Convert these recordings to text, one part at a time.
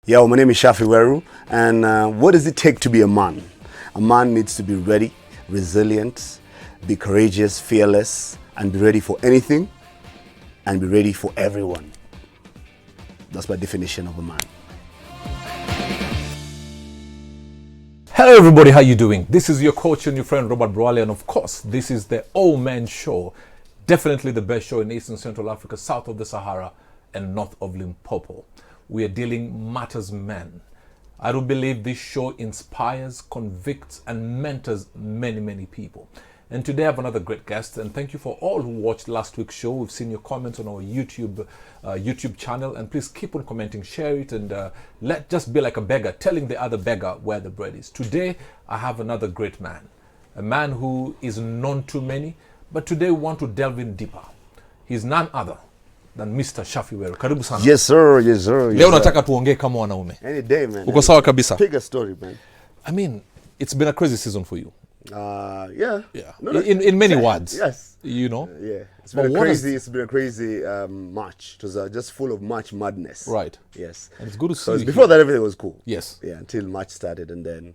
Yo, my name is Shafi Weru, and what does it take to be a man? A man needs to be ready, resilient, be courageous, fearless, and be ready for anything, and be ready for everyone. That's my definition of a man. Hello everybody, how you doing? This is your coach and your friend Robert Broale, and of course, this is the All Men Show. Definitely the best show in Eastern Central Africa, south of the Sahara, and north of Limpopo. We are dealing matters men. I do believe this show inspires, convicts, and mentors many people. And today I have another great guest, and thank you for all who watched last week's show. We've seen your comments on our YouTube channel, and please keep on commenting, share it, and let just be like a beggar, telling the other beggar where the bread is. Today I have another great man, a man who is known to many, but today we want to delve in deeper. He's none other than Mr. Shafi Weru. Karibu sana. Yes sir, yes sir. Leo nataka tuongee kama wanaume. Any day, man. Uko sawa kabisa? Pick a story, man. I mean, it's been a crazy season for you. Yeah. No, in many words. Yes. You know? Yeah. It's been a crazy March. It was just full of March madness. Right. Yes. And it's good to see you before that, everything was cool. Yes. Yeah, until March started, and then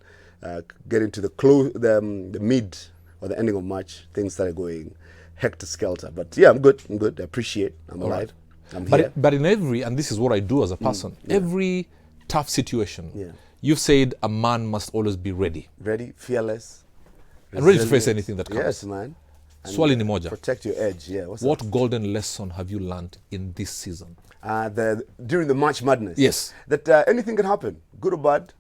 getting to the mid or the ending of March, things started going hector-skelter. But yeah, I'm good. I appreciate. I'm alive. Right. I'm here. But in every, and this is what I do as a person, every tough situation, you've said a man must always be ready. Ready, fearless. And ready to face anything that comes. Yes, man. Swali ni moja. Protect your edge. Yeah. What golden lesson have you learned in this season? During the March madness. Yes. That anything can happen, good or bad.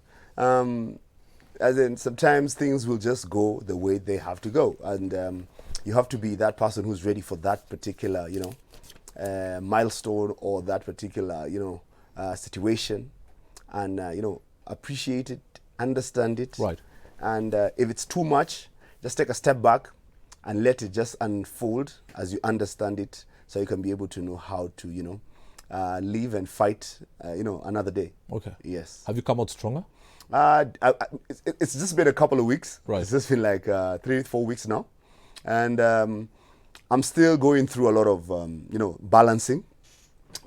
As in, sometimes things will just go the way they have to go, and you have to be that person who's ready for that particular, milestone or that particular, situation, and appreciate it, understand it. Right. And if it's too much, just take a step back and let it just unfold as you understand it, so you can be able to know how to, live and fight, another day. Okay. Yes. Have you come out stronger? It's just been a couple of weeks. Right. It's just been like 3-4 weeks now, and I'm still going through a lot of balancing,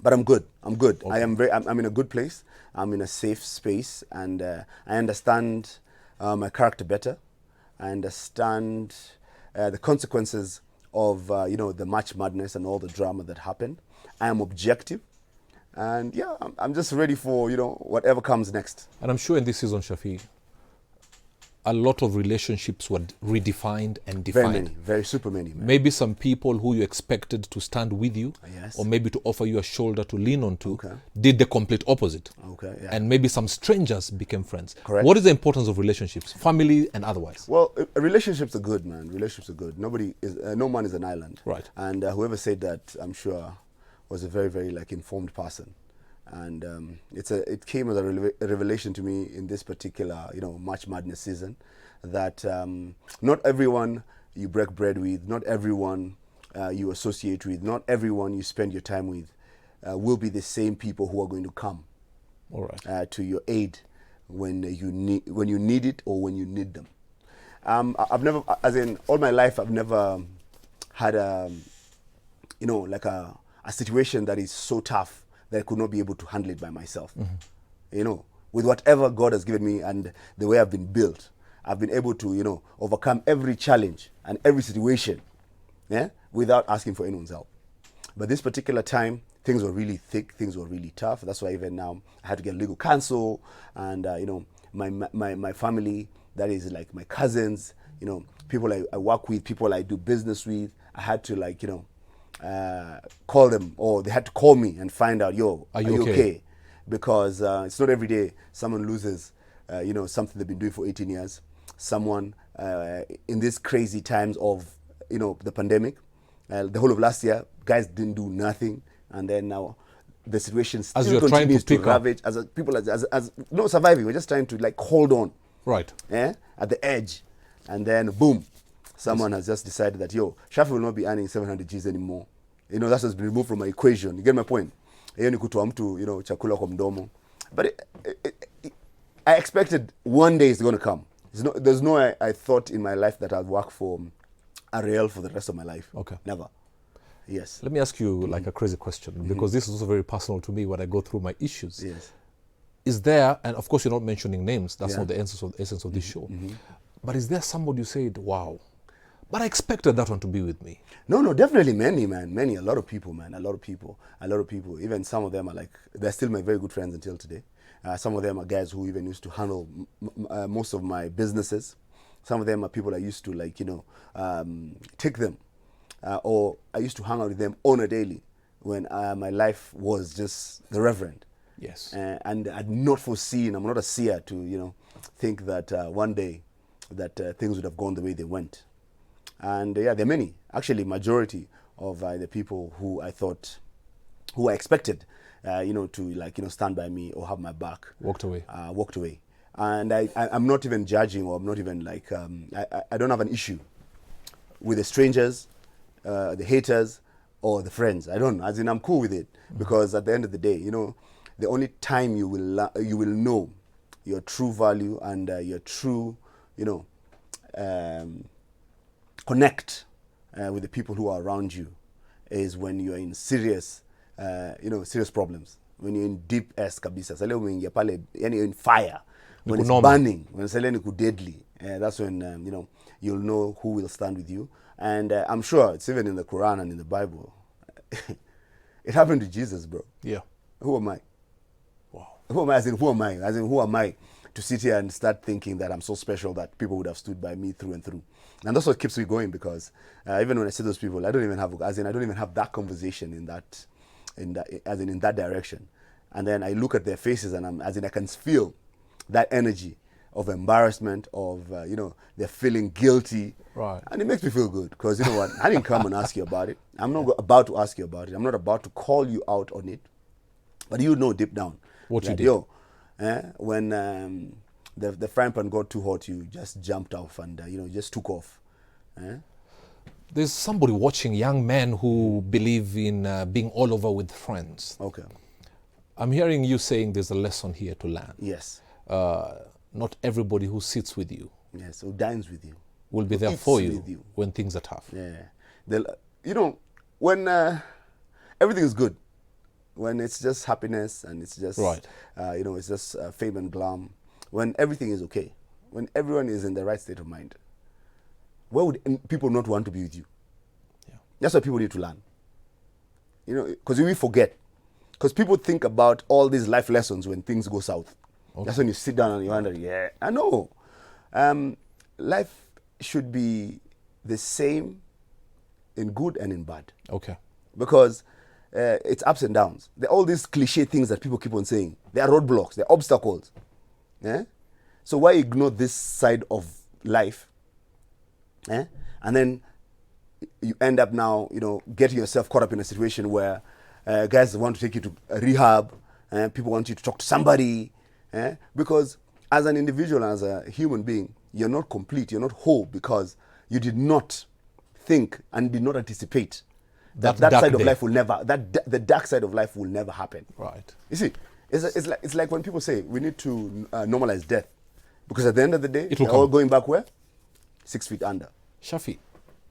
but I'm good. Okay. I'm in a good place. I'm in a safe space, and I understand my character better. I understand the consequences of the March madness and all the drama that happened. I am objective. And yeah, I'm just ready for, whatever comes next. And I'm sure in this season, Shafi, a lot of relationships were redefined and defined. Very super many. Man. Maybe some people who you expected to stand with you, yes, or maybe to offer you a shoulder to lean onto, okay, did the complete opposite. Okay, yeah. And maybe some strangers became friends. Correct. What is the importance of relationships, family and otherwise? Well, relationships are good, man. Relationships are good. No man is an island. Right. And whoever said that, I'm sure, was a very, very informed person. And it came as a revelation to me in this particular, March Madness season, that not everyone you break bread with, not everyone you associate with, not everyone you spend your time with will be the same people who are going to come all right, to your aid when you need it or when you need them. I've never, as in all my life, I've never had a situation that is so tough that I could not be able to handle it by myself. Mm-hmm. With whatever God has given me and the way I've been built, I've been able to, overcome every challenge and every situation, without asking for anyone's help. But this particular time, things were really thick, things were really tough. That's why even now I had to get legal counsel, and my family, that is like my cousins, people I work with, people I do business with, I had to call them, or they had to call me and find out, are you okay? Because it's not every day someone loses, something they've been doing for 18 years. Someone in these crazy times of, the pandemic, the whole of last year, guys didn't do nothing, and then now the situation still continues to ravage. No surviving. We're just trying to hold on, right? At the edge, and then boom. Someone has just decided that, Shafi will not be earning 700 Gs anymore. That has been removed from my equation. You get my point? Ni kutoa mtu, chakula kwa mdomo. But I expected one day it's going to come. There's no I thought in my life that I'd work for a real for the rest of my life. Okay. Never. Yes. Let me ask you a crazy question, because this is also very personal to me when I go through my issues. Yes. is there, and of course you're not mentioning names, that's Yeah. not the essence of this show, but is there somebody you said, wow, but I expected that one to be with me? No, definitely many, man. Many, a lot of people, man. A lot of people. Even some of them are like, they're still my very good friends until today. Some of them are guys who even used to handle most of my businesses. Some of them are people I used to like, take them. Or I used to hang out with them on a daily when my life was just the reverend. Yes. And I'd not foreseen, I'm not a seer to, think that one day that things would have gone the way they went. And yeah, there are many, actually majority of the people who I expected, to stand by me or have my back. Walked away. Walked away. And I'm not even judging, or I'm not even like, I don't have an issue with the strangers, the haters, or the friends. I don't, as in I'm cool with it, because at the end of the day, the only time you will know your true value and your true, connect with the people who are around you is when you are in serious, serious problems. When you're in deep kabisa. Sale umeingia pale, yani in fire. When it's burning, when sale ni deadly. That's when, you'll know who will stand with you. And I'm sure it's even in the Quran and in the Bible. It happened to Jesus, bro. Yeah. Who am I? Wow. Who am I? As in, who am I? As in, who am I to sit here and start thinking that I'm so special that people would have stood by me through and through? And that's what keeps me going, because even when I see those people, I don't even have that conversation in that direction. And then I look at their faces, and I can feel that energy of embarrassment, of they're feeling guilty, right? And it makes me feel good, because you know what? I didn't come and ask you about it. I'm not about to ask you about it. I'm not about to call you out on it, but you know deep down what you did. When the frying pan got too hot, you just jumped off and just took off. There's somebody watching, young men who believe in being all over with friends. Okay. I'm hearing you saying there's a lesson here to learn. Yes. Not everybody who sits with you, yes, who dines with you, will be there for you when things are tough. Yeah. When everything is good, when it's just happiness and it's just, right. It's just fame and glam, when everything is okay, when everyone is in the right state of mind, why would people not want to be with you? Yeah. That's what people need to learn. Because we forget. Because people think about all these life lessons when things go south. Okay. That's when you sit down and you wonder, yeah, I know. Life should be the same in good and in bad. Okay. Because it's ups and downs. There are all these cliche things that people keep on saying. They are roadblocks. They are obstacles. Yeah? So why ignore this side of life? And then you end up now, getting yourself caught up in a situation where guys want to take you to a rehab, and people want you to talk to somebody. Because as an individual, as a human being, you're not complete, you're not whole, because you did not think and did not anticipate that side of life will never, the dark side of life will never happen. Right. You see, it's like when people say we need to normalize death, because at the end of the day, we're all going back where? 6 feet under. Shafi,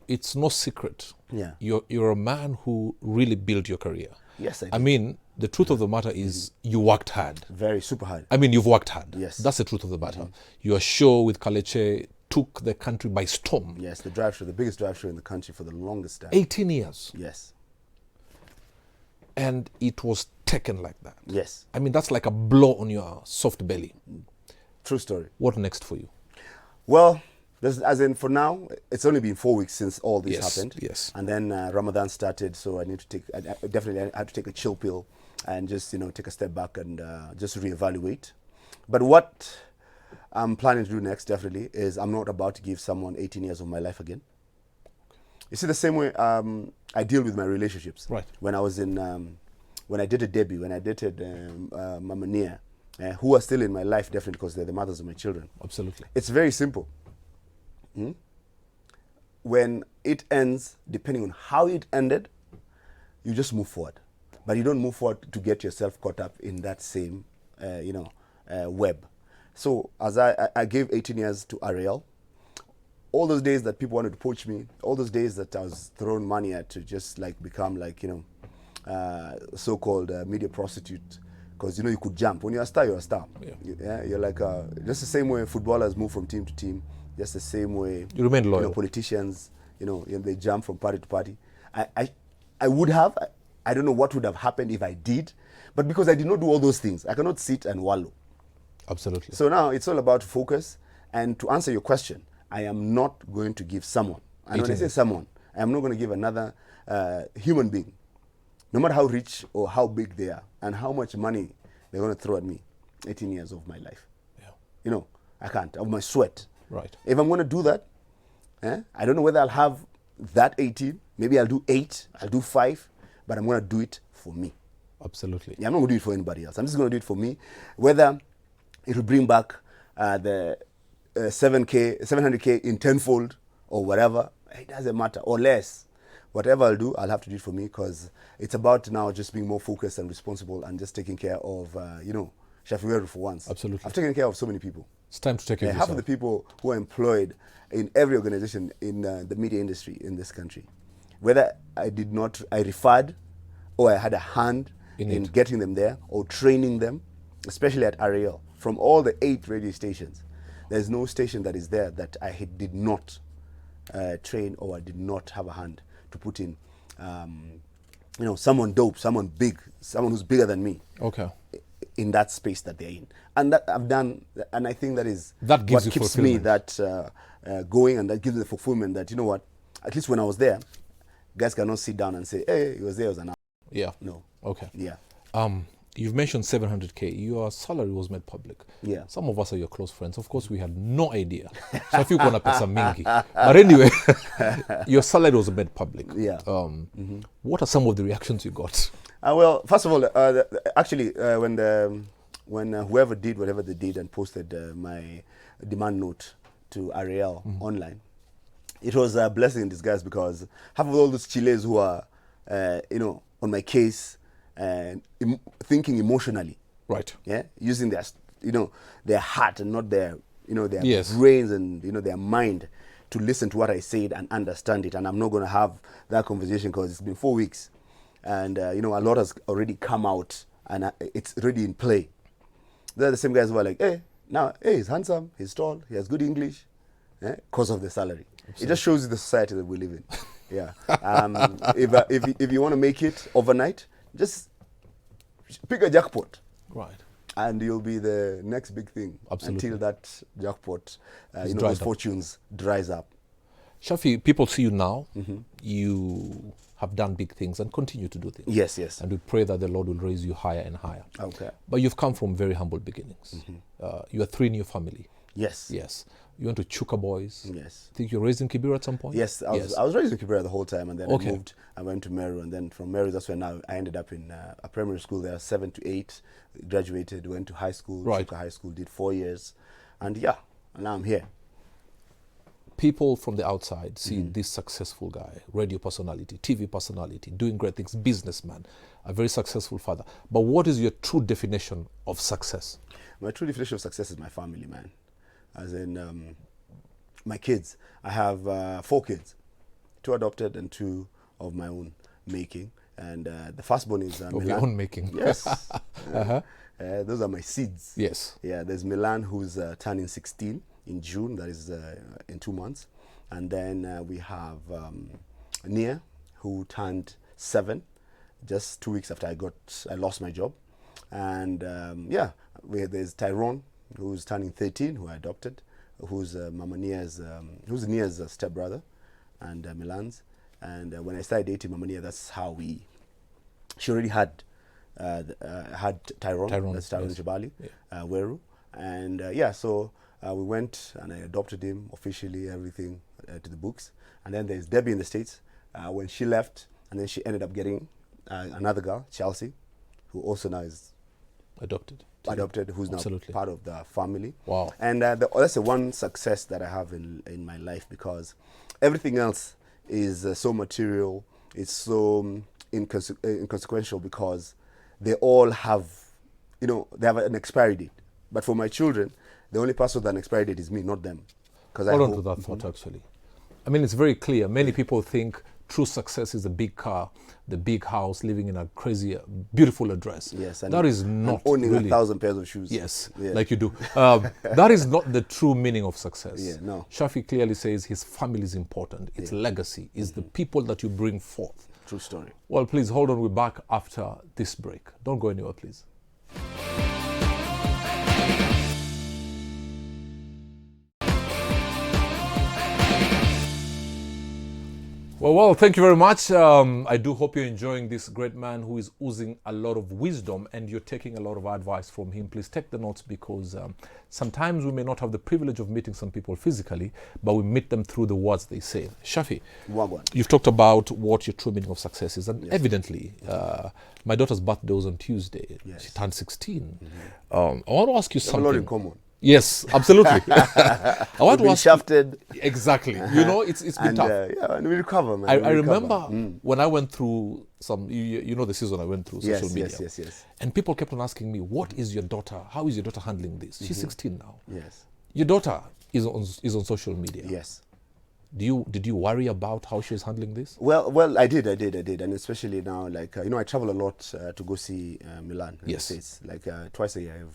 it's no secret. Yeah. You're a man who really built your career. Yes, I did. I mean, the truth of the matter is you worked hard. Very super hard. I mean, you've worked hard. Yes. That's the truth of the matter. Your show with Kaleche took the country by storm. Yes, the biggest drive show in the country for the longest time. 18 years. Yes. And it was taken like that. Yes. I mean, that's like a blow on your soft belly. True story. What next for you? Well, for now, it's only been 4 weeks since all this happened. Yes. And then Ramadan started, so I had to take a chill pill and just, take a step back and just reevaluate. But what I'm planning to do next, definitely, is I'm not about to give someone 18 years of my life again. You see, the same way I deal with my relationships. Right. When I was when I dated Debbie, when I dated Mama Nia, who are still in my life, definitely, because they're the mothers of my children. Absolutely. It's very simple. When it ends, depending on how it ended, you just move forward. But you don't move forward to get yourself caught up in that same, web. So as I gave 18 years to Ariel, all those days that people wanted to poach me, all those days that I was throwing money at to just become so-called media prostitute, Because, you could jump. When you're a star, you're a star. Yeah. You're like, just the same way footballers move from team to team, just the same way You remain loyal. politicians, they jump from party to party. I would have, I don't know what would have happened if I did, but because I did not do all those things, I cannot sit and wallow. Absolutely. So now it's all about focus. And to answer your question, I am not going to give someone, and when I say someone, I am not going to give another human being, no matter how rich or how big they are and how much money they're going to throw at me, 18 years of my life. Yeah. I can't, of my sweat. Right. If I'm going to do that, I don't know whether I'll have that 18, maybe I'll do 8, I'll do 5, but I'm going to do it for me. Absolutely. Yeah, I'm not going to do it for anybody else. I'm just going to do it for me. Whether it will bring back the 700K in tenfold or whatever, it doesn't matter, or less. Whatever I'll do, I'll have to do it for me, because it's about now just being more focused and responsible and just taking care of, Shafiweru for once. Absolutely. I've taken care of so many people. It's time to take care of Half yourself. of the people who are employed in every organization in the media industry in this country, whether I referred or I had a hand in getting them there or training them, especially at RAL, from all the 8 radio stations, there's no station that is there that I did not train or I did not have a hand to put in, someone dope, someone big, someone who's bigger than me. Okay. In that space that they're in, and that I've done, and I think that gives what keeps me that going, and that gives me the fulfillment that, at least when I was there, guys cannot sit down and say, hey, he was there, it was an hour. Yeah. No. Okay. Yeah. You've mentioned 700K. Your salary was made public. Yeah. Some of us are your close friends. Of course, we had no idea. So I feel gonna pesa mingi. But anyway, your salary was made public. Yeah. What are some of the reactions you got? Well, first of all, when whoever did whatever they did and posted my demand note to RAL online, it was a blessing in disguise, because half of all those Chiles who are, on my case and thinking emotionally, Right. yeah, using their heart and not their their Yes. brains and their mind to listen to what I said and understand it. And I'm not going to have that conversation because it's been 4 weeks, and a lot has already come out and it's already in play. They're the same guys who are like, hey, he's handsome, he's tall, he has good English, because of the salary. Absolutely. It just shows you the society that we live in. Yeah. If you want to make it overnight, just pick a jackpot. Right. And you'll be the next big thing. Absolutely. Until that jackpot, It's those dried up. fortunes dries up. Shafi, people see you now. You have done big things and continue to do things. Yes, yes. And we pray that the Lord will raise you higher and higher. Okay. But you've come from very humble beginnings. You are 3 in your family. Yes. Yes. You went to Chuka Boys. Yes. I think you were raised in Kibera at some point? Yes, I was raised in Kibera the whole time, and then Okay. I moved. I went to Meru, and then from Meru, that's when now I ended up in a primary school there, 7 to 8. Graduated, went to high school, Right. Chuka High School, did 4 years, and now I'm here. People from the outside see this successful guy, radio personality, TV personality, doing great things, businessman, a very successful father. But what is your true definition of success? My true definition of success is my family, man. As in my kids. I have 4 kids, 2 adopted and 2 of my own making. And the firstborn is Of Milan. your own making. Yes. Those are my seeds. Yes. Yeah, there's Milan, who's turning 16 in June. That is in 2 months. And then we have Nia, who turned 7 just 2 weeks after I lost my job. And there's Tyrone, who's turning 13, who I adopted, who's who's Nia's stepbrother, and Milan's. And when I started dating Mama Nia, that's how she already had Tyrone, that's Tyrone yes. Jabali, Yeah. Weru. And so we went and I adopted him officially, everything to the books. And then there's Debbie in the States. When she left, and then she ended up getting another girl, Chelsea, who also now is Adopted, who's Absolutely. now part of the family. Wow. And that's the one success that I have in my life, because everything else is so material, it's so inconsequential, because they all have, they have an expiry date. But for my children, the only person with an expiry date is me, not them. Hold on to that thought, actually. I mean, it's very clear. Many people think true success is the big car, the big house, living in a crazy, beautiful address. Yes, that is not owning really, 1,000 pairs of shoes. Yes, Yeah. like you do. That is not the true meaning of success. Yeah, no. Shafi clearly says his family is important. Its legacy is the people that you bring forth. True story. Well, please hold on. We're back after this break. Don't go anywhere, please. Well, thank you very much. I do hope you're enjoying this great man who is oozing a lot of wisdom and you're taking a lot of advice from him. Please take the notes because sometimes we may not have the privilege of meeting some people physically, but we meet them through the words they say. Shafi, you've talked about what your true meaning of success is, and evidently, my daughter's birthday was on Tuesday. Yes. She turned 16. I want to ask you something. A lot in common. Yes, absolutely. I want to ask shafted. Exactly. You know, it's been tough. Yeah, and we recover, man. I remember when I went through some, you know, the season I went through social media. Yes. And people kept on asking me, what is your daughter? How is your daughter handling this? She's 16 now. Yes. Your daughter is on social media. Yes. Did you worry about how she's handling this? Well, I did, and especially now, like I travel a lot to go see Milan in the States, like twice a year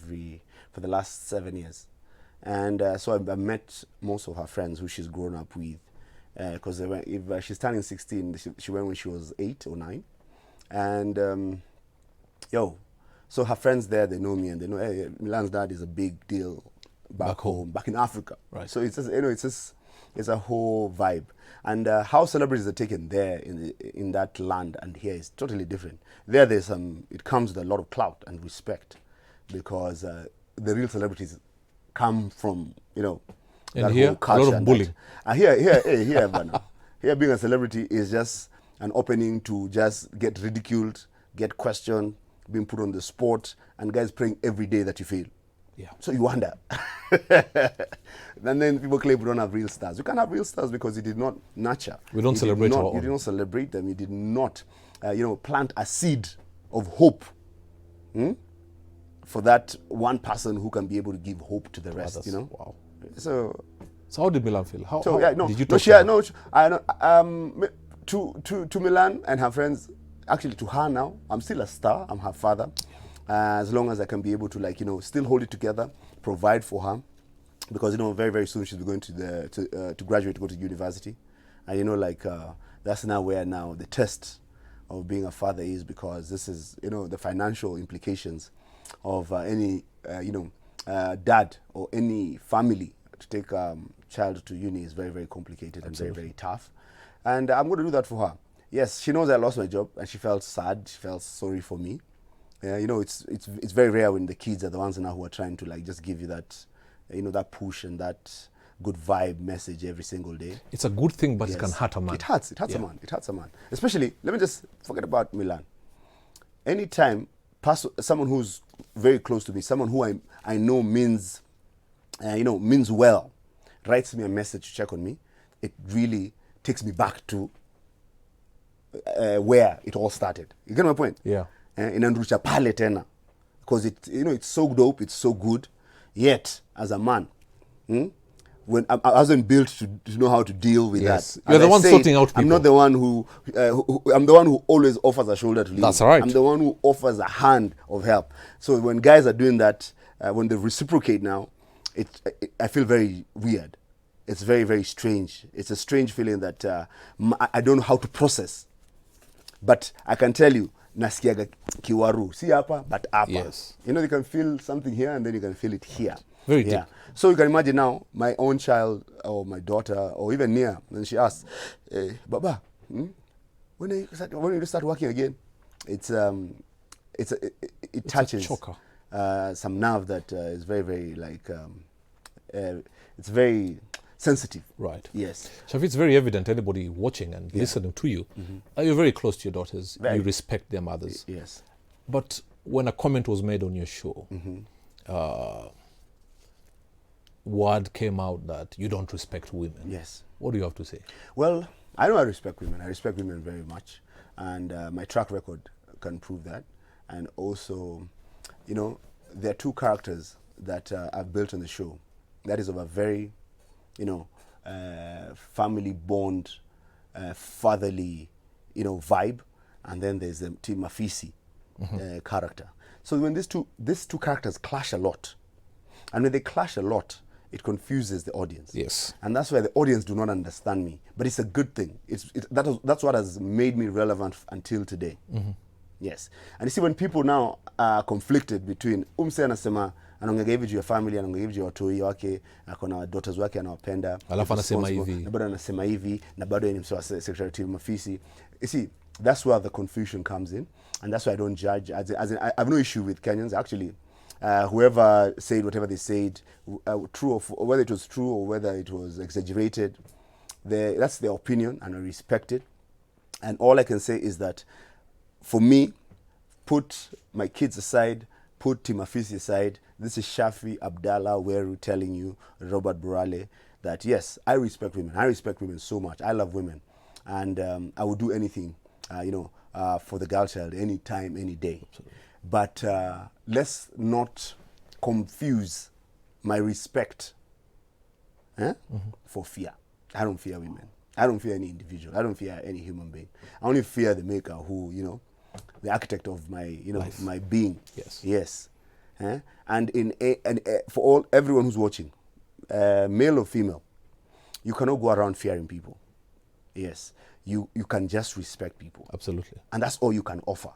for the last 7 years, and so I met most of her friends who she's grown up with, because if she's turning 16, she went when she was 8 or 9, and so her friends there, they know me and they know, hey, Milan's dad is a big deal back home, back in Africa, right? So it's just, it's a whole vibe, and how celebrities are taken there in that land and here is totally different. There's it comes with a lot of clout and respect, because the real celebrities come from and that here whole culture. A lot of bullying. Here being a celebrity is just an opening to just get ridiculed, get questioned, being put on the spot, and guys praying every day that you fail. Yeah. So you wonder. And then people claim we don't have real stars. You can't have real stars because you did not nurture. We don't celebrate our own. You did not celebrate them. You did not, plant a seed of hope for that one person who can be able to give hope to the rest. Others. Wow. So how did Milan feel? Did you talk to Milan and her friends. Actually, to her now, I'm still a star. I'm her father. As long as I can be able to still hold it together, provide for her, because very very soon she'll be going to graduate, to go to university, and that's now where the test of being a father is, because this is the financial implications of any dad or any family to take child to uni is very very complicated. Absolutely. And very very tough, and I'm going to do that for her. Yes, she knows I lost my job and she felt sad. She felt sorry for me. It's very rare when the kids are the ones now who are trying to just give you that, that push and that good vibe message every single day. It's a good thing, but it can hurt a man. It hurts a man. It hurts a man. Especially, let me just forget about Milan. Anytime someone who's very close to me, someone who I know means well, writes me a message to check on me, it really takes me back to where it all started. You get my point? Yeah. Inandrusha pale tena, because it's so dope, it's so good, yet as a man, when I wasn't built to know how to deal with that. You're the one sorting out people. I'm not the one who I'm the one who always offers a shoulder to lean. That's right. I'm the one who offers a hand of help. So when guys are doing that, when they reciprocate now, I feel very weird. It's very very strange. It's a strange feeling that I don't know how to process. But I can tell you, nasikiaga kiwaru, si hapa, but hapa. Yes. You can feel something here and then you can feel it here. Very deep. So you can imagine now, my own child or my daughter or even Nia, and she asks, Baba, when do you start working again? It touches some nerve that is very, very it's very sensitive. Right. Yes. Shafi, it's very evident, anybody watching and listening to you, you're very close to your daughters. You respect their mothers. Yes. But when a comment was made on your show, word came out that you don't respect women. Yes. What do you have to say? Well, I know I respect women. I respect women very much. And my track record can prove that. And also, there are two characters that I've built on the show. That is of a very, family bond fatherly, vibe, and then there's the Timafisi character. So when these two characters clash a lot, and when they clash a lot, it confuses the audience. Yes. And that's why the audience do not understand me. But it's a good thing. That's what has made me relevant until today. Yes. And you see, when people now are conflicted between umse anasema anaongea hivi juu ya family, anaongea hivi juu ya watoi wake, akona daughters wake anawapenda, alafu anasema hivi, na bado anasema hivi, na bado ni mswa secretary team mafisi. You see, that's where the confusion comes in, and that's why I don't judge. As in, I have no issue with Kenyans actually. Whoever said whatever they said, true or whether it was true or whether it was exaggerated, that's their opinion, and I respect it. And all I can say is that, for me, put my kids aside, put Timafisi aside. This is Shafi Abdallah Weru telling you, Robert Burale, that yes, I respect women. I respect women so much. I love women, and I would do anything, for the girl child, any time, any day. Absolutely. But let's not confuse my respect for fear. I don't fear women. I don't fear any individual. I don't fear any human being. I only fear the maker who, the architect of my, life. My being. Yes. Yes. And for everyone who's watching, male or female, you cannot go around fearing people. Yes. You can just respect people. Absolutely. And that's all you can offer.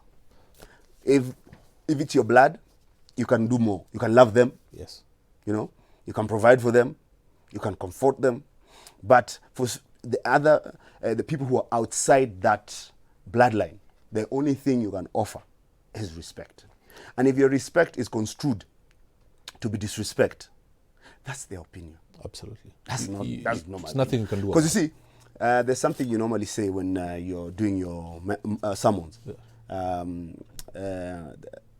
If it's your blood, you can do more. You can love them. Yes. You can provide for them. You can comfort them. But for the other, the people who are outside that bloodline, the only thing you can offer is respect. And if your respect is construed to be disrespect, that's their opinion. Absolutely. That's not my There's nothing you can do. Because you see, there's something you normally say when you're doing your sermons. Yeah.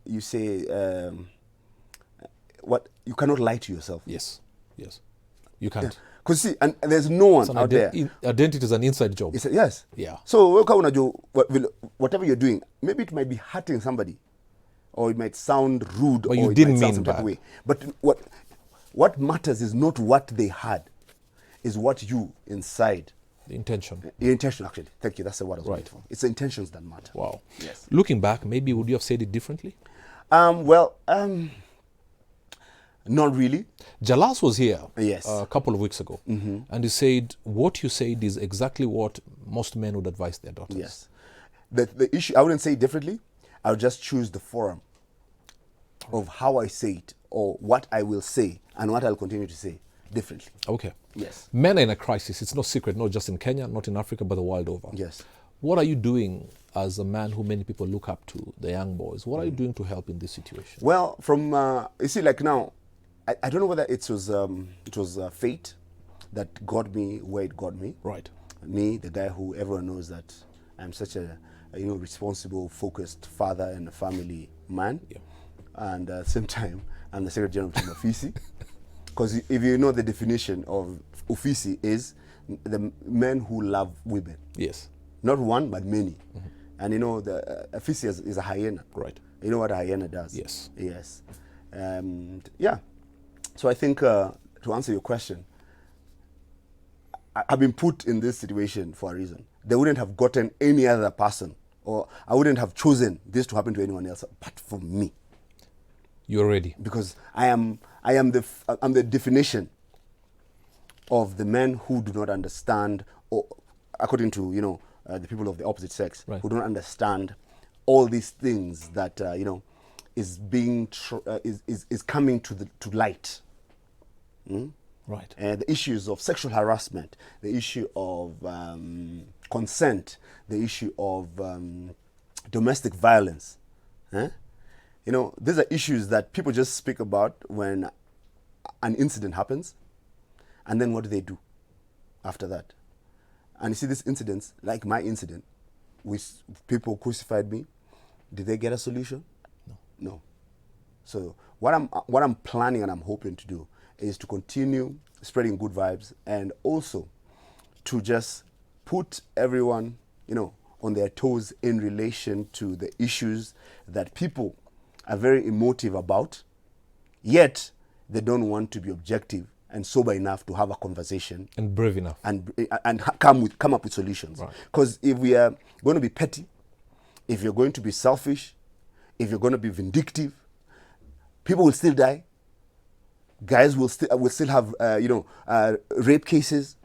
You say, what you cannot lie to yourself. Yes. You can't. Because see, and there's no one out there. Identity is an inside job. Yes. Yeah. So whatever you're doing, maybe it might be hurting somebody, or it might sound rude, but or you it didn't might sound mean some type of bad. way. But what matters is not what they had, is what you inside. The intention. The intention, actually. Thank you. That's the word I was looking for. It's the intentions that matter. Wow. Yes. Looking back, maybe would you have said it differently? Not really. Jalas was here Yes. a couple of weeks ago, and he said what you said is exactly what most men would advise their daughters. Yes. The issue, I wouldn't say it differently. I would just choose the forum of how I say it, or what I will say, and what I'll continue to say differently. Okay. Yes. Men are in a crisis. It's no secret, not just in Kenya, not in Africa, but the world over. Yes. What are you doing as a man who many people look up to, the young boys? What are you doing to help in this situation? Well, from you see, like now, I don't know whether it was fate that got me where it got me. Right. Me, the guy who everyone knows that I'm such a responsible, focused father and a family man. Yeah. And at the same time, I'm the Secretary General of Team Ofisi. Because if you know the definition of Ofisi is the men who love women. Yes. Not one, but many. And the Ofisi is a hyena. Right. You know what a hyena does? Yes. Yes. Yeah. So I think to answer your question, I've been put in this situation for a reason. They wouldn't have gotten any other person, or I wouldn't have chosen this to happen to anyone else but for me. You're ready. Because I'm the definition of the men who do not understand, or according to the people of the opposite sex, right, who don't understand all these things that is being is coming to light. Right. The issues of sexual harassment, the issue of consent, the issue of domestic violence. These are issues that people just speak about when an incident happens, and then what do they do after that? And you see these incidents, like my incident, which people crucified me, did they get a solution? No. So what I'm planning and I'm hoping to do is to continue spreading good vibes, and also to just put everyone, on their toes in relation to the issues that people are very emotive about, yet they don't want to be objective and sober enough to have a conversation And brave enough. and come up with solutions. Right. Because if we are going to be petty, if you're going to be selfish, if you're going to be vindictive, people will still die. Guys will still have rape cases.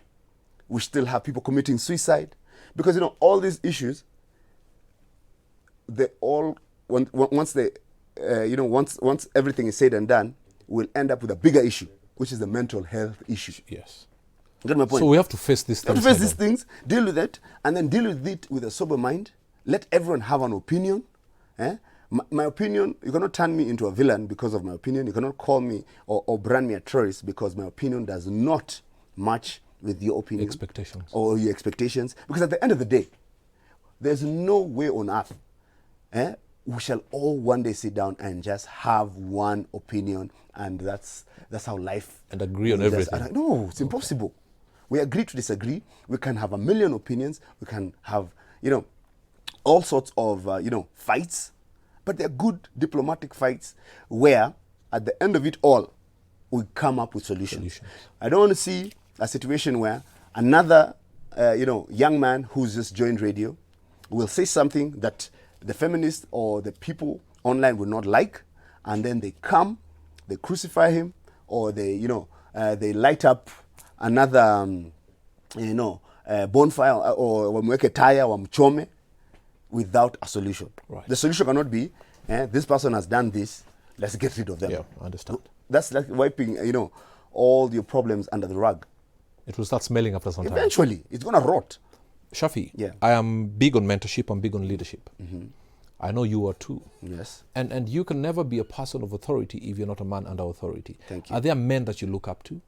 We still have people committing suicide, because all these issues, they all once everything is said and done, we'll end up with a bigger issue, which is the mental health issue. Yes. You get my point? So we have to face these things. Face these things, deal with it, and then deal with it with a sober mind. Let everyone have an opinion. My opinion, you cannot turn me into a villain because of my opinion. You cannot call me or brand me a terrorist because my opinion does not match with your opinion. Expectations. Or your expectations. Because at the end of the day, there's no way on earth we shall all one day sit down and just have one opinion, and that's how life... And agree on everything. No, it's impossible. We agree to disagree. We can have a million opinions. We can have, all sorts of, fights. But they're good diplomatic fights where, at the end of it all, we come up with solutions. I don't want to see a situation where another, young man who's just joined radio will say something that the feminists or the people online will not like, and then they come, they crucify him, or they light up another, bonfire, or wamweke taya, wamchome, without a solution. Right. The solution cannot be, this person has done this, let's get rid of them. Yeah, I understand. That's like wiping, all your problems under the rug. It will start smelling after some time. Eventually, it's going to rot. Shafi, Yeah. I am big on mentorship, I'm big on leadership. Mm-hmm. I know you are too. Yes. And you can never be a person of authority if you're not a man under authority. Thank you. Are there men that you look up to?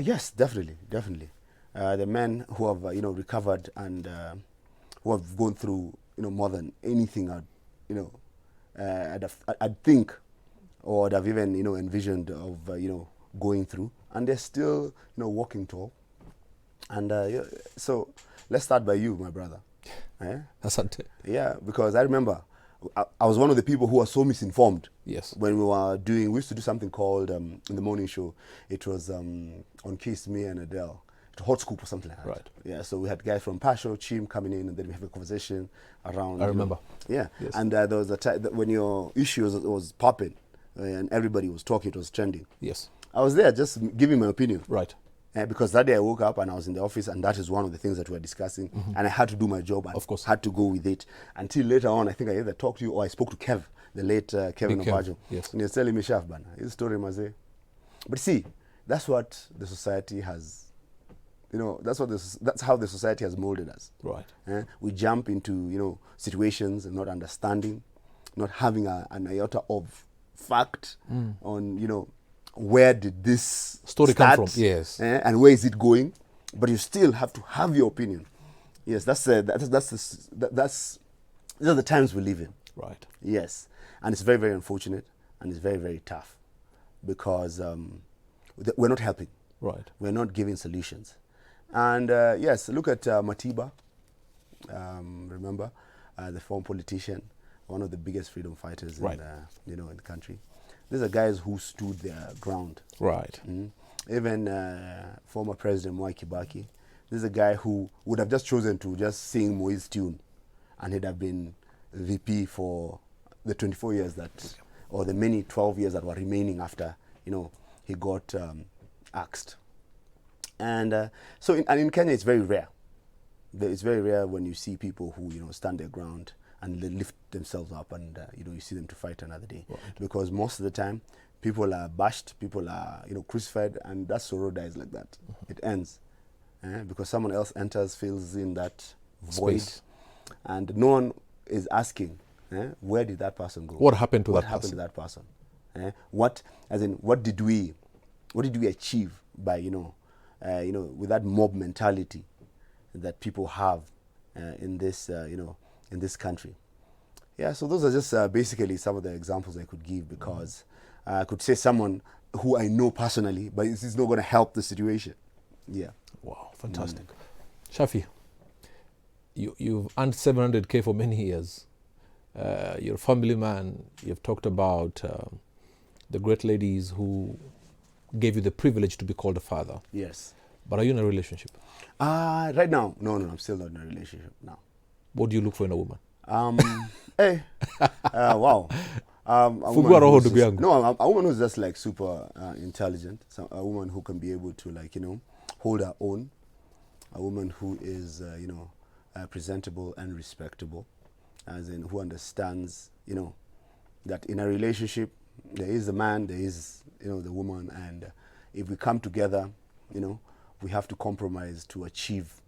Yes, definitely. The men who have, recovered and who have gone through, more than anything I'd think, or I'd have even, envisioned of, going through. And they're still, walking tall. And so let's start by you, my brother. Asante. Yeah, because I remember I was one of the people who were so misinformed. Yes. When we used to do something called, in the morning show, it was on Kiss, me and Adele. Hot Scoop or something like that. Right. Yeah, so we had guys from Pasho, Chim coming in, and then we have a conversation around. I remember. Yeah, yes. And there was a time when your issue was popping and everybody was talking, it was trending. Yes. I was there just giving my opinion. Right. Because that day I woke up and I was in the office, and that is one of the things that we were discussing, and I had to do my job and Of course. had to go with it until later on. I think I either talked to you or I spoke to Kev, the late Kevin Big Kev, Obajo. yes. And he was telling me, Shaf, bana, his story, Maze. But see, that's what the society has, that's how the society has molded us. Right. We jump into, situations and not understanding, not having an iota of fact on, where did this Story start, come from? Yes. and where is it going? But you still have to have your opinion. Yes, these are the times we live in. Right. Yes, and it's very, very unfortunate, and it's very, very tough, because we're not helping. Right. We're not giving solutions. And yes, look at Matiba. Remember, the former politician, one of the biggest freedom fighters Right. in the country. These are guys who stood their ground. Right. Even former President Mwai Kibaki. This is a guy who would have just chosen to just sing Moi's tune, and he'd have been VP for the 24 years or the many 12 years that were remaining after, he got axed. And so in Kenya, it's very rare. It's very rare when you see people who, stand their ground and they lift themselves up, and you see them to fight another day. Right. Because most of the time, people are bashed, people are crucified, and that sorrow dies like that. It ends because someone else enters, fills in that void, Space. and no one is asking, where did that person go? What happened to What that happened person? to that person? What did we achieve by with that mob mentality that people have in this in this country? Yeah, so those are just basically some of the examples I could give, because I could say someone who I know personally, but it's not going to help the situation. Yeah. Wow, fantastic. Shafi, you've earned 700K for many years. You're a family man. You've talked about the great ladies who gave you the privilege to be called a father. Yes. But are you in a relationship? Right now, no, I'm still not in a relationship now. What do you look for in a woman? Hey, wow. A Fungua woman roho who's ndugu just, yangu. no, a woman who's just like super intelligent. So a woman who can be able to hold her own. A woman who is presentable and respectable, as in who understands that in a relationship there is the man, there is the woman, and if we come together, we have to compromise to achieve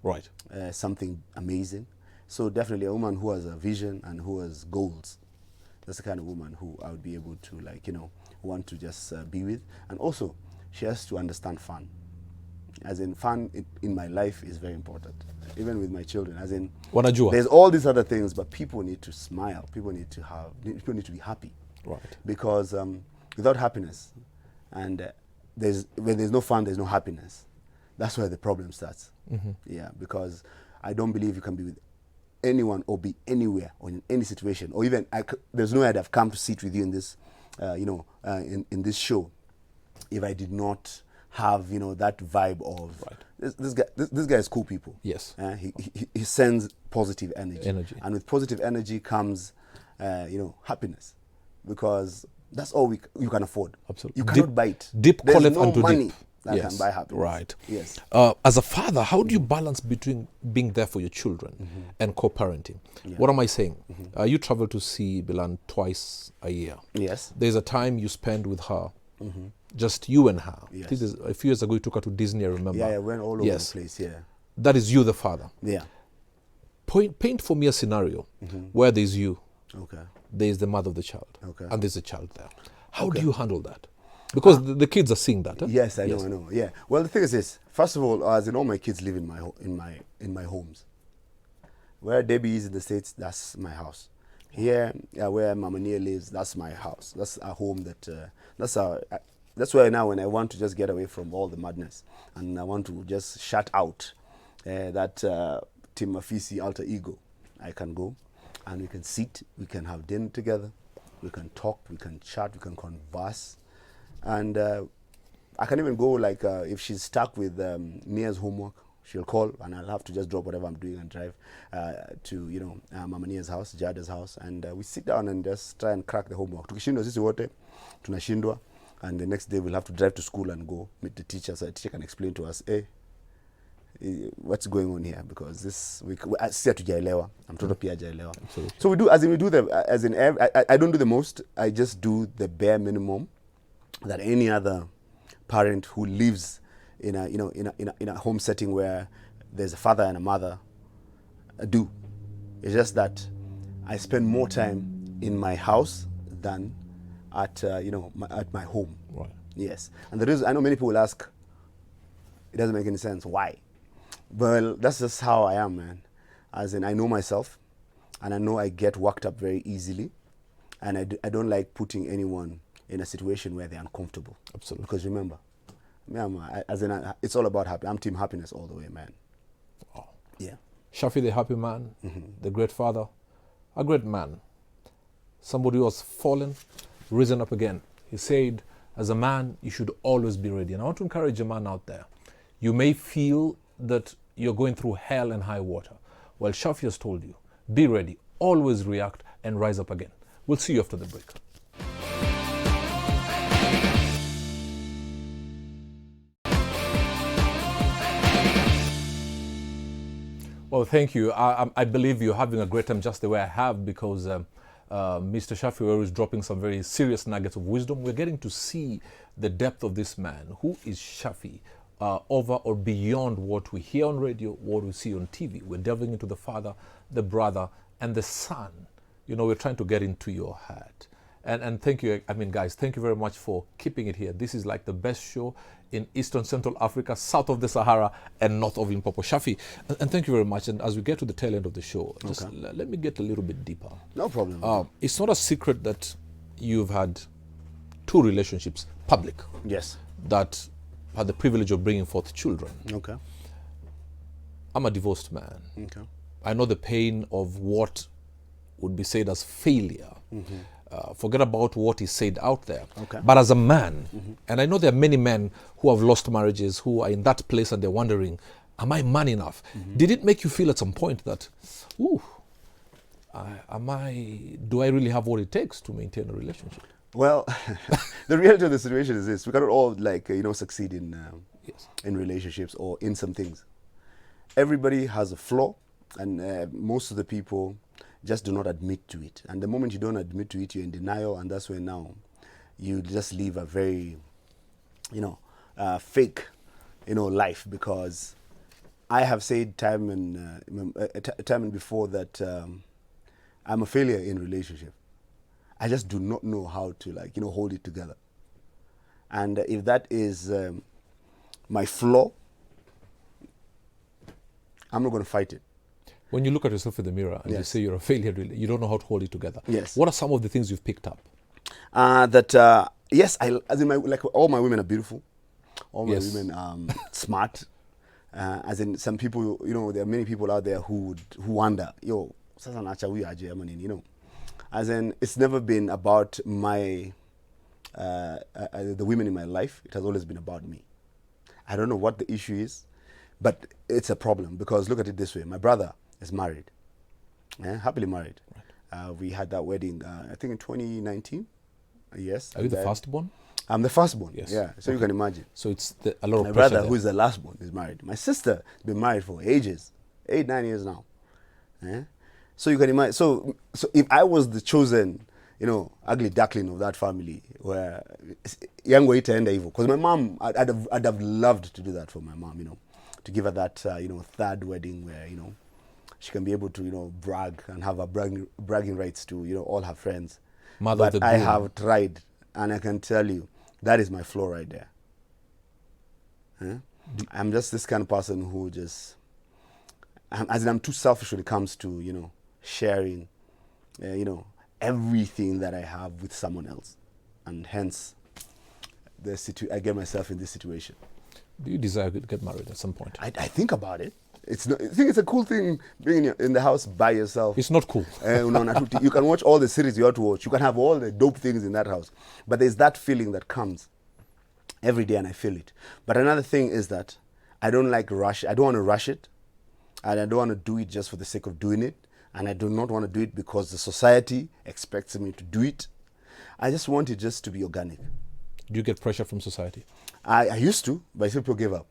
Right. something amazing. So definitely a woman who has a vision and who has goals. That's the kind of woman who I would be able to want to just be with. And also she has to understand fun. As in fun in my life is very important. Even with my children. As in Wanajua. there's all these other things, but people need to smile. People need to be happy. Right. Because without happiness, and when there's no fun, there's no happiness. That's where the problem starts. Yeah, because I don't believe you can be with anyone or be anywhere or in any situation, or even there's no way I'd have come to sit with you in this, in this show, if I did not have that vibe of this guy is cool people. Yes. He sends positive energy, and with positive energy comes happiness, because that's all you can afford. Absolutely. You cannot buy it. Deep There's calleth no unto money deep. that Yes. can buy happiness. Right. Yes. As a father, how do you balance between being there for your children and co-parenting? Yeah. What am I saying? You travel to see Bilan twice a year. Yes. There's a time you spend with her, just you and her. Yes. I think a few years ago you took her to Disney, I remember. Yeah, we went all over the place. Yeah. That is you, the father. Yeah. Paint for me a scenario where there's you, Okay. there's the mother of the child, Okay. and there's a child there. How do you handle that? Because the kids are seeing that. Huh? Yes, I know. Yeah. Well, the thing is this. First of all, as in all my kids live in my homes. Where Debbie is in the States, that's my house. Here, where Mama Nia lives, that's my house. That's a home that's where now when I want to just get away from all the madness and I want to just shut out that Tim Mafisi alter ego, I can go and we can sit, we can have dinner together, we can talk, we can chat, we can converse. And I can even go if she's stuck with Nia's homework, she'll call and I'll have to just drop whatever I'm doing and drive to Mama Nia's house, Jada's house, and we sit down and just try and crack the homework. Tukishindwa sisi wote tunashindwa, and the next day we'll have to drive to school and go meet the teacher so the teacher can explain to us, what's going on here, because this we si hatujaelewa, mtoto pia hajaelewa. So we do I don't do the most, I just do the bare minimum that any other parent who lives in a home setting where there's a father and a mother do. It's just that I spend more time in my house than at at my home. Right. Yes. And the reason, I know many people will ask, it doesn't make any sense. Why? Well, that's just how I am, man. As in, I know myself, and I know I get worked up very easily, and I don't like putting anyone in a situation where they're uncomfortable. Absolutely. Because remember, it's all about happy. I'm team happiness all the way, man. Wow. Yeah. Shafi, the happy man, the great father, a great man. Somebody who has fallen, risen up again. He said, as a man, you should always be ready. And I want to encourage a man out there. You may feel that you're going through hell and high water. Well, Shafi has told you, be ready, always react and rise up again. We'll see you after the break. Well, thank you. I believe you're having a great time just the way I have, because Mr. Shafi is dropping some very serious nuggets of wisdom. We're getting to see the depth of this man. Who is Shafi? Over or beyond what we hear on radio, what we see on TV. We're delving into the father, the brother, and the son. We're trying to get into your heart. And thank you, guys, thank you very much for keeping it here. This is like the best show in Eastern Central Africa, south of the Sahara, and north of Limpopo. Shafi, and thank you very much. And as we get to the tail end of the show, just let me get a little bit deeper. No problem. It's not a secret that you've had 2 relationships, public. Yes. That had the privilege of bringing forth children. Okay. I'm a divorced man. Okay. I know the pain of what would be said as failure. Forget about what is said out there. Okay. But as a man, and I know there are many men who have lost marriages, who are in that place and they're wondering, am I man enough? Did it make you feel at some point that, ooh, do I really have what it takes to maintain a relationship? Well, the reality of the situation is this: we cannot all succeed in Yes. in relationships or in some things. Everybody has a flaw, and most of the people just do not admit to it. And the moment you don't admit to it, you're in denial, and that's when now you just live a very, fake, life. Because I have said time and before that I'm a failure in relationship. I just do not know how to hold it together. And if that is my flaw, I'm not going to fight it. When you look at yourself in the mirror and you Yes. say you're a failure, really, you don't know how to hold it together. Yes. What are some of the things you've picked up? Yes, as in all my women are beautiful. All my Yes. women smart. As in some people, there are many people out there who wonder, sasa naacha huyu aje ama nini, As in, it's never been about my the women in my life. It has always been about me. I don't know what the issue is, but it's a problem because look at it this way: my brother is married, happily married. We had that wedding, I think in 2019. Yes. Are you the firstborn? I'm the firstborn. Yes. Yeah. So you can imagine. So it's a lot of My pressure brother, there. who is the last born, is married. My sister has been married for ages, 8-9 years now. So you can imagine. So if I was the chosen, ugly duckling of that family, where young way to end evil, because my mom, I'd have loved to do that for my mom, to give her that third wedding where she can be able to brag and have a bragging rights to all her friends. Mother of But the I groom. have tried, and I can tell you that is my flaw right there. I'm just this kind of person who just, I'm too selfish when it comes to sharing, everything that I have with someone else, and hence I get myself in this situation. Do you desire to get married at some point? I think about it. I think it's a cool thing being in the house by yourself. It's not cool. You can watch all the series you have to watch. You can have all the dope things in that house. But there's that feeling that comes every day, and I feel it. But another thing is that I don't like rush. I don't want to rush it. And I don't want to do it just for the sake of doing it. And I do not want to do it because the society expects me to do it. I just want it just to be organic. Do you get pressure from society? I used to, but people gave up.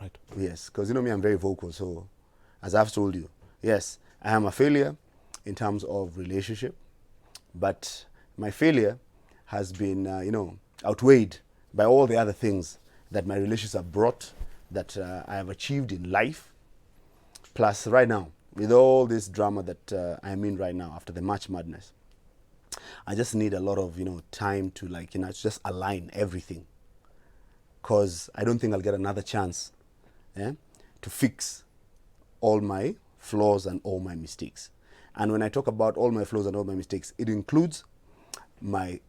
Right. Yes, because me, I'm very vocal. So, as I've told you, yes, I am a failure in terms of relationship, but my failure has been, outweighed by all the other things that my relationships have brought, that I have achieved in life. Plus, right now, with all this drama that I'm in right now after the March Madness, I just need a lot of, time to just align everything. Because I don't think I'll get another chance to fix all my flaws and all my mistakes. And when I talk about all my flaws and all my mistakes, it includes my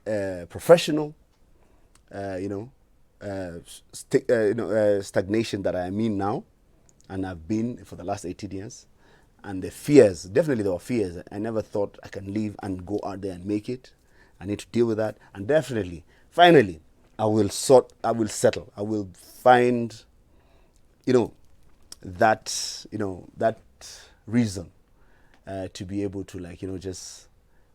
professional, stagnation that I am in now, and I've been for the last 18 years. And the fears, definitely there were fears. I never thought I can leave and go out there and make it. I need to deal with that. And definitely, finally, I will settle. I will find, that reason to be able to just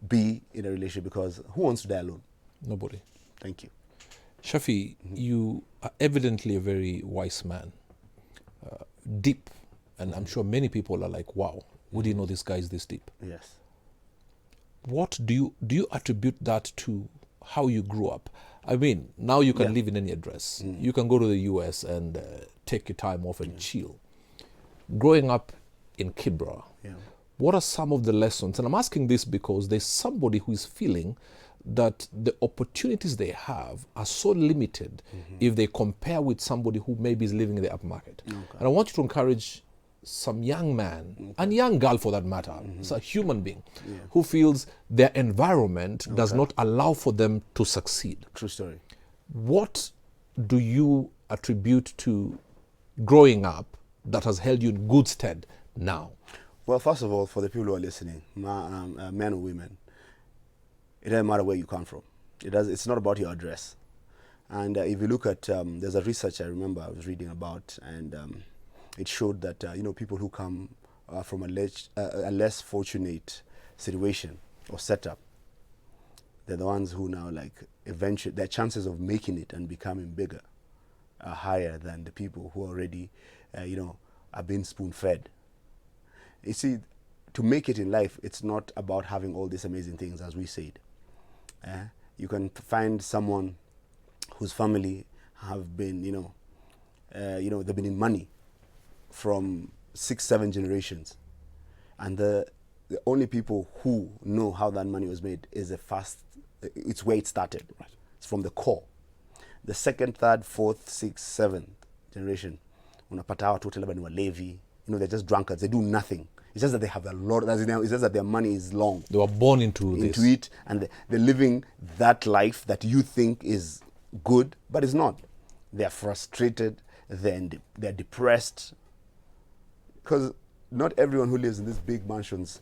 be in a relationship, because who wants to die alone? Nobody. Thank you. Shafi, you are evidently a very wise man, deep, and I'm sure many people are like, wow, would you know this guy is this deep? Yes. What do you attribute that to how you grew up? I mean, now you can live in any address. You can go to the US and take your time off and chill. Growing up in Kibra, what are some of the lessons? And I'm asking this because there's somebody who is feeling that the opportunities they have are so limited if they compare with somebody who maybe is living in the upmarket. And I want you to encourage some young man and young girl for that matter, it's a human being who feels their environment does not allow for them to succeed. True story. What do you attribute to growing up that has held you in good stead now? Well, first of all, for the people who are listening, men or women, It doesn't matter where you come from. It's not about your address. And if you look at, there's a research I remember I was reading about, and it showed that people who come from a less fortunate situation or setup, they're the ones who now, like, eventually their chances of making it and becoming bigger are higher than the people who already are being spoon-fed. You see, to make it in life, it's not about having all these amazing things, as we said. You can find someone whose family have been, they've been in money from 6-7 generations, and the only people who know how that money was made is it's where it started. Right. It's from the core. The second, third, fourth, sixth, seventh generation, unapata hawa wote labda ni walevi, they're just drunkards, they do nothing. It's just that they have a lot. It's just that their money is long. They were born into it, and they're living that life that you think is good, but it's not. They're frustrated. They're depressed, because not everyone who lives in these big mansions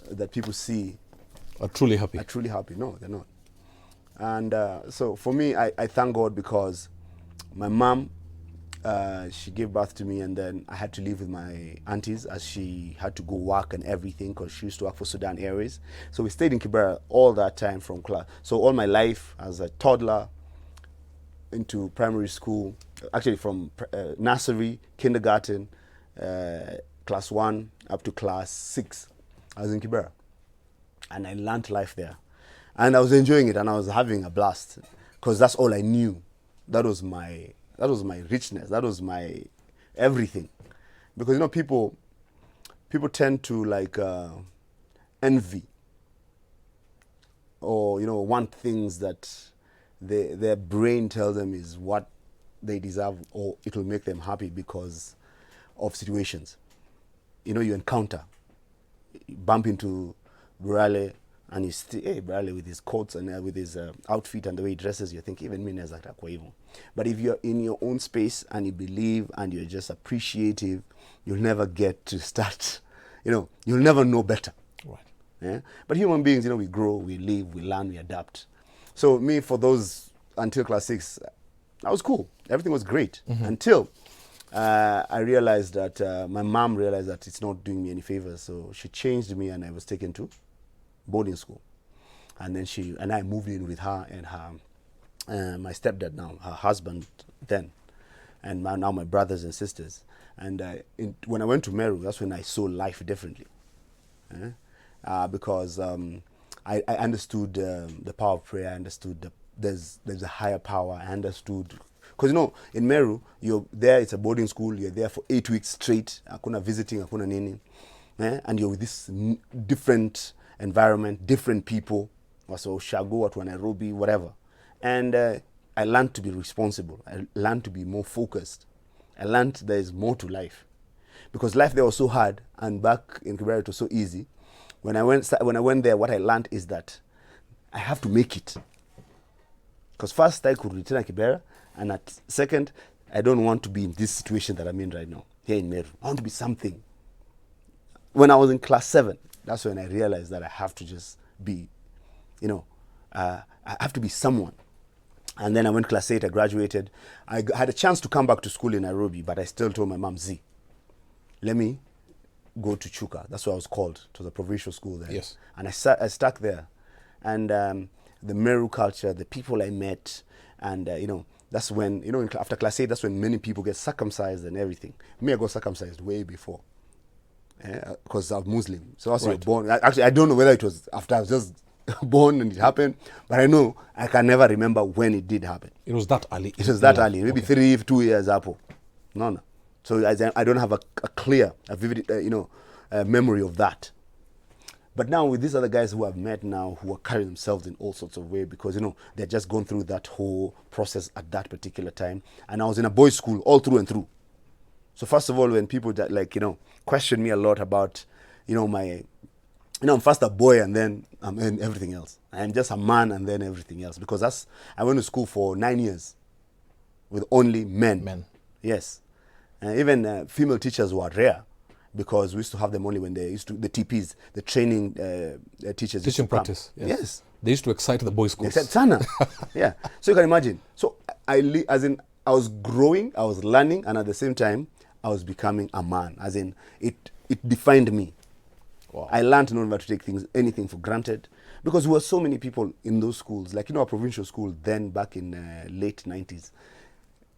that people see are truly happy. No, they're not. And so for me, I thank God, because my mom, she gave birth to me, and then I had to live with my aunties as she had to go work and everything, because she used to work for Sudan Airways. So we stayed in Kibera all that time from class. So all my life as a toddler into primary school, actually from nursery, kindergarten, class 1 up to class 6, I was in Kibera. And I learned life there. And I was enjoying it, and I was having a blast, because that's all I knew. That was my richness. That was my everything. Because people tend to like envy, or want things that their brain tells them is what they deserve, or it will make them happy because of situations. You encounter, you bump into Burale, and you see, hey, Burale with his coats and with his outfit and the way he dresses, you think, even me as kwa hivyo. But if you're in your own space and you believe and you're just appreciative, you'll never get to start, you'll never know better. Right. Yeah? But human beings, we grow, we live, we learn, we adapt. So me, for those, until class 6, I was cool. Everything was great. Mm-hmm. Until I realized that, my mom realized that it's not doing me any favors. So she changed me, and I was taken to boarding school. And then I moved in with her and her, my stepdad now, her husband then, and now my brothers and sisters. And when I went to Meru, that's when I saw life differently. Because I understood the power of prayer. I understood there's a higher power. I understood, because in Meru, you're there, it's a boarding school, you're there for 8 weeks straight, hakuna visiting, hakuna nini, and you're with this different environment, different people, so Shago, watu wa Nairobi, whatever. And I learned to be responsible. I learned to be more focused. I learned there is more to life, because life there was so hard, and back in Kibera it was so easy. When I went there, what I learned is that I have to make it. Because first, I could return to Kibera, and at second, I don't want to be in this situation that I'm in right now, here in Meru. I want to be something. When I was in class 7, that's when I realized that I have to just be, I have to be someone. And then I went class 8, I graduated. I had a chance to come back to school in Nairobi, but I still told my mom, let me go to Chuka. That's what I was called, to the provincial school there. Yes. And I stuck there. And the Meru culture, the people I met, and, that's when, after class 8, that's when many people get circumcised and everything. Me, I got circumcised way before. Because I'm Muslim. So I was born. Actually, I don't know whether it was after I was just born and it happened, but I know I can never remember when it did happen. It was that early. It was that early, maybe 2 years ago. No. So I don't have a clear, vivid, memory of that. But now with these other guys who I've met now, who are carrying themselves in all sorts of ways, because they're just gone through that whole process at that particular time. And I was in a boys' school all through and through. So first of all, when people that question me a lot about, I'm first a boy and then I'm in everything else. I'm just a man and then everything else, because I went to school for 9 years with only men. Men. Yes. Even female teachers were rare. because we used to have them only when the TPs, the training teachers. Teaching practice. Yes. They used to excite the boys' schools. Sana. Yeah. So you can imagine. So I was growing, I was learning, and at the same time, I was becoming a man. As in, it defined me. Wow. I learned not to take anything for granted, because there were so many people in those schools, like our provincial school then back in late 90s.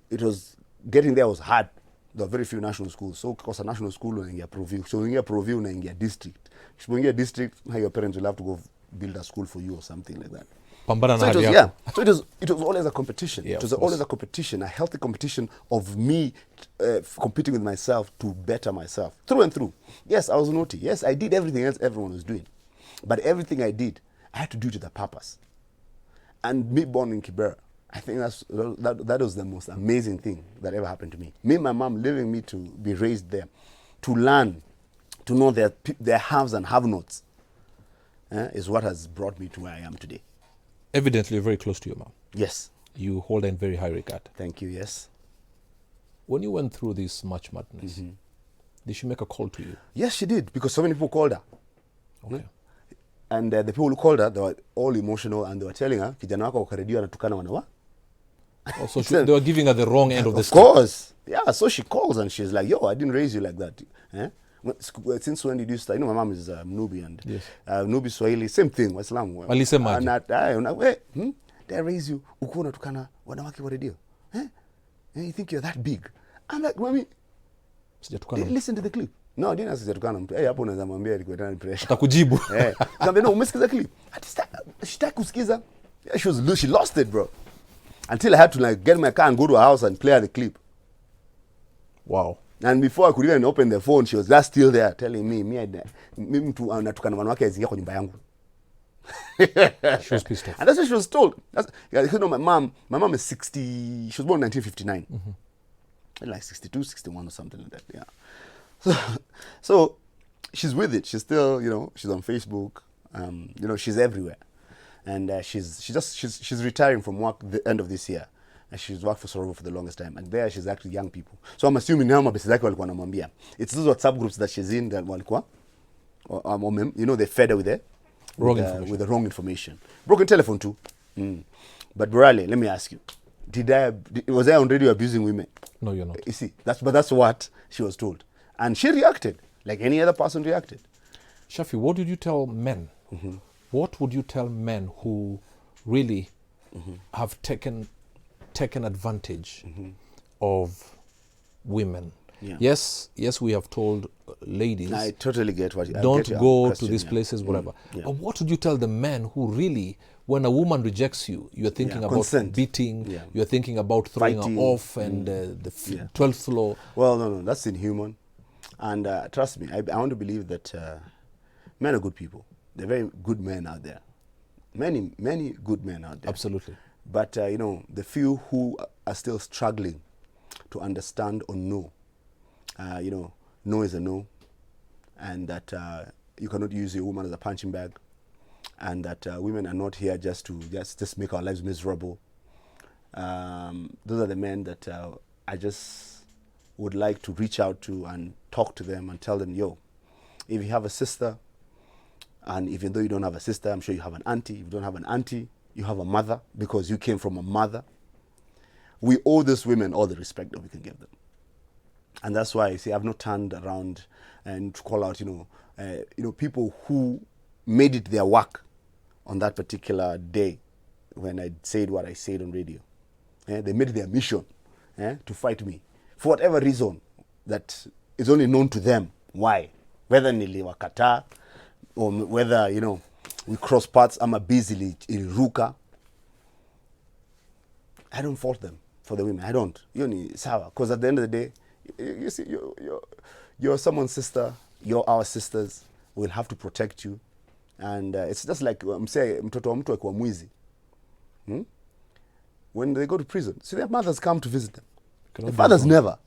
It was, getting there was hard. There were very few national schools. So because a national school unaingia Provincial. So unaingia Provincial unaingia district. If you unaingia district, your parents will have to go build a school for you or something like that. Pambana So na it hali was, yako. yeah. So it was always a competition. Yeah, it was of course. always a competition, a healthy competition of me competing with myself to better myself through and through. Yes, I was naughty. Yes, I did everything else everyone was doing, but everything I did, I had to do it with a purpose. And me born in Kibera, I think that was the most amazing thing that ever happened to me. Me and my mom leaving me to be raised there, to learn, to know their haves and have-nots, is what has brought me to where I am today. Evidently, you're very close to your mom. Yes. You hold her in very high regard. Thank you, yes. When you went through this March Madness, did she make a call to you? Yes, she did, because so many people called her. Okay. And the people who called her, they were all emotional, and they were telling her, kijana wako kwa redio anatukana wanawa. Also, they were giving her the wrong end of the Of stick. course. Yeah, so she calls and she's like, yo, I didn't raise you like that. Since when did you start? My mom is Nubi, and Yes. Nubi Swahili, same thing, Waislamu. Walisemaje? Did I raise you? Uko unatukana wanawake wa redio? You think you're that big? I'm like, mommy, Sijatukana. listen to the clip. No, I didn't sijatukana mtu. Hapo unaweza mwambia alikuwa na pressure. Atakujibu. No, umesikiza clip? Sitaki kusikiza. She lost it, bro. Until I had to like get my car and go to her house and play her the clip. Wow. And before I could even open the phone, she was just still there telling me mtu anatukana wanawake azingia kwa nyumba yangu. She was pissed off. And that's what she was told. My mom is 60, she was born in 1959. Like 62, 61 or something like that, yeah. So she's with it. She's still, she's on Facebook. She's everywhere. And she's retiring from work the end of this year. And she's worked for Sorovo for the longest time. And there she's actually young people. So I'm assuming now mabesi zake walikuwa wanamwambia. It's those WhatsApp groups that she's in that walikuwa, they fed her with the wrong information. Broken telephone too. But Borale, let me ask you. Was I on radio abusing women? No, you're not. You see, that's what she was told. And she reacted like any other person reacted. Shafi, what did you tell men? What would you tell men who really have taken advantage of women? Yeah. Yes, we have told ladies, I totally get what you don't go to these yeah. places, whatever. Yeah. But what would you tell the men who really, when a woman rejects you, you're thinking about consent. beating, you're thinking about throwing Fighting. her off, and the 12th law? Well, no, that's inhuman. And trust me, I want to believe that men are good people. They're very good men out there. Many good men out there. Absolutely. But, the few who are still struggling to understand or know, no is a no, and that you cannot use a woman as a punching bag, and that women are not here just to make our lives miserable. Those are the men that I just would like to reach out to and talk to them and tell them, yo, if you have a sister, and even though you don't have a sister, I'm sure you have an auntie. If you don't have an auntie, you have a mother, because you came from a mother. We owe these women all the respect that we can give them. And that's why, see, I've not turned around and to call out, people who made it their work on that particular day when I said what I said on radio. They made it their mission to fight me for whatever reason that is only known to them. Why? Whether niliwakataa or whether, we cross paths, I'm a busy iliruka. I don't fault them for the women. I don't. Because at the end of the day, you see, you're someone's sister, you're our sisters. We'll have to protect you. And it's just like mtoto wa mtu akiwa mwizi. When they go to prison, see, their mothers come to visit them. The fathers never.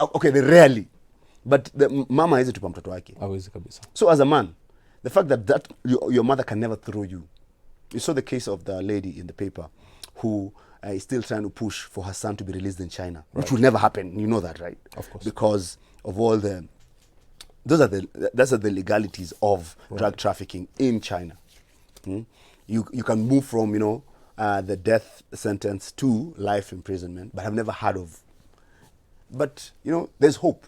Okay, they rarely. But the mama hawezi tupa mtoto wake. Hawezi kabisa. So as a man, the fact that your mother can never throw you. You saw the case of the lady in the paper who is still trying to push for her son to be released in China, which will never happen. You know that, right? Of course. Because of all the That's are the legalities of drug trafficking in China. You can move from the death sentence to life imprisonment, but I've never heard of. But there's hope.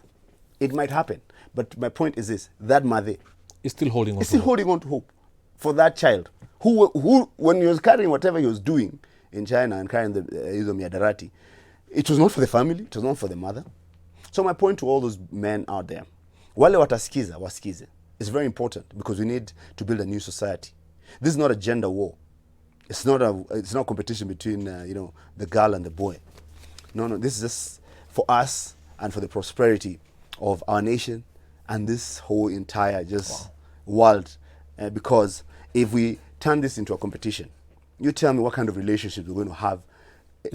It might happen. But my point is this: that mother Is still holding on. is still holding on to hope for that child who when he was carrying whatever he was doing in China and carrying the miadarati, it was not for the family, it was not for the mother. So my point to all those men out there, wale watasikiza wasikize. It's very important because we need to build a new society. This is not a gender war. It's not competition between the girl and the boy. No, this is just for us and for the prosperity of our nation and this whole entire world. Because if we turn this into a competition, you tell me what kind of relationship we're going to have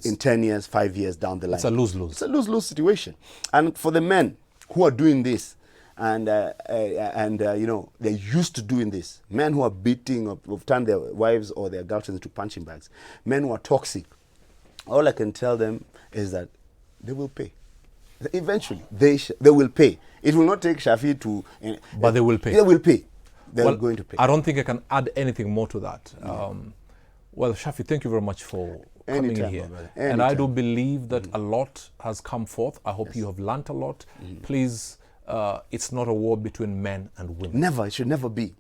in 10 years, 5 years down the line. It's a lose-lose. It's a lose-lose situation. And for the men who are doing this, and they're used to doing this, men who are beating or have turned their wives or their girlfriends into punching bags, men who are toxic, all I can tell them is that they will pay. Eventually, they will pay. It will not take Shafi to... But they will pay. They will pay. They're going to pay. I don't think I can add anything more to that. Well, Shafi, thank you very much for coming in here. And I do believe that a lot has come forth. I hope you have learnt a lot. Please, it's not a war between men and women. Never. It should never be.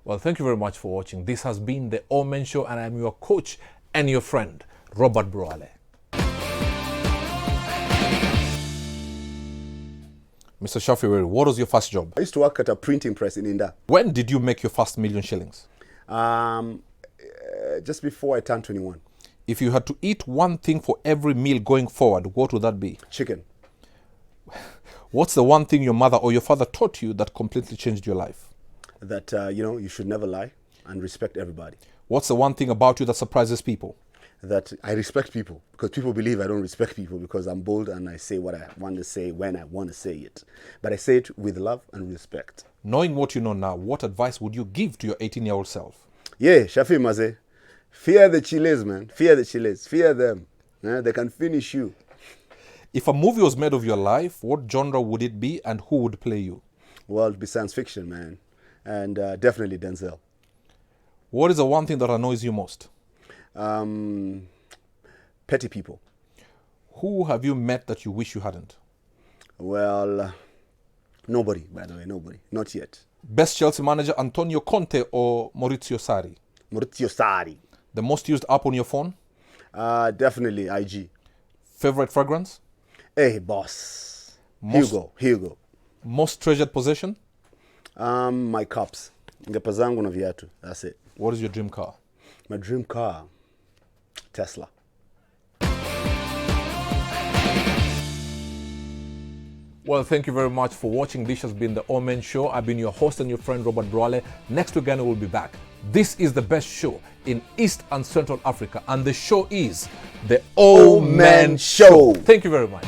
Well, thank you very much for watching. This has been the All Men Show, and I'm your coach and your friend, Robert Broale. Mr. Shafi, what was your first job? I used to work at a printing press in India. When did you make your first million shillings? Just before I turned 21. If you had to eat one thing for every meal going forward, what would that be? Chicken. What's the one thing your mother or your father taught you that completely changed your life? That, you should never lie and respect everybody. What's the one thing about you that surprises people? That I respect people, because people believe I don't respect people because I'm bold and I say what I want to say when I want to say it. But I say it with love and respect. Knowing what you know now, what advice would you give to your 18-year-old self? Yeah, Shafi Maze. Fear the Chiles, man. Fear the Chiles. Fear them. They can finish you. If a movie was made of your life, what genre would it be and who would play you? Well, it'd be science fiction, man. And definitely Denzel. What is the one thing that annoys you most? Petty people. Who have you met that you wish you hadn't? Well, nobody, by the way, nobody. Not yet. Best Chelsea manager, Antonio Conte or Maurizio Sarri? Maurizio Sarri. The most used app on your phone? Definitely IG. Favorite fragrance? Hey, boss. Hugo. Most treasured possession? My cups. Ngepa zangu na viatu. That's it. What is your dream car? My dream car? Tesla. Well, thank you very much for watching. This has been the All Men Show. I've been your host and your friend, Robert Broale. Next week, we'll be back. This is the best show in East and Central Africa, and the show is the All Men Show. Thank you very much.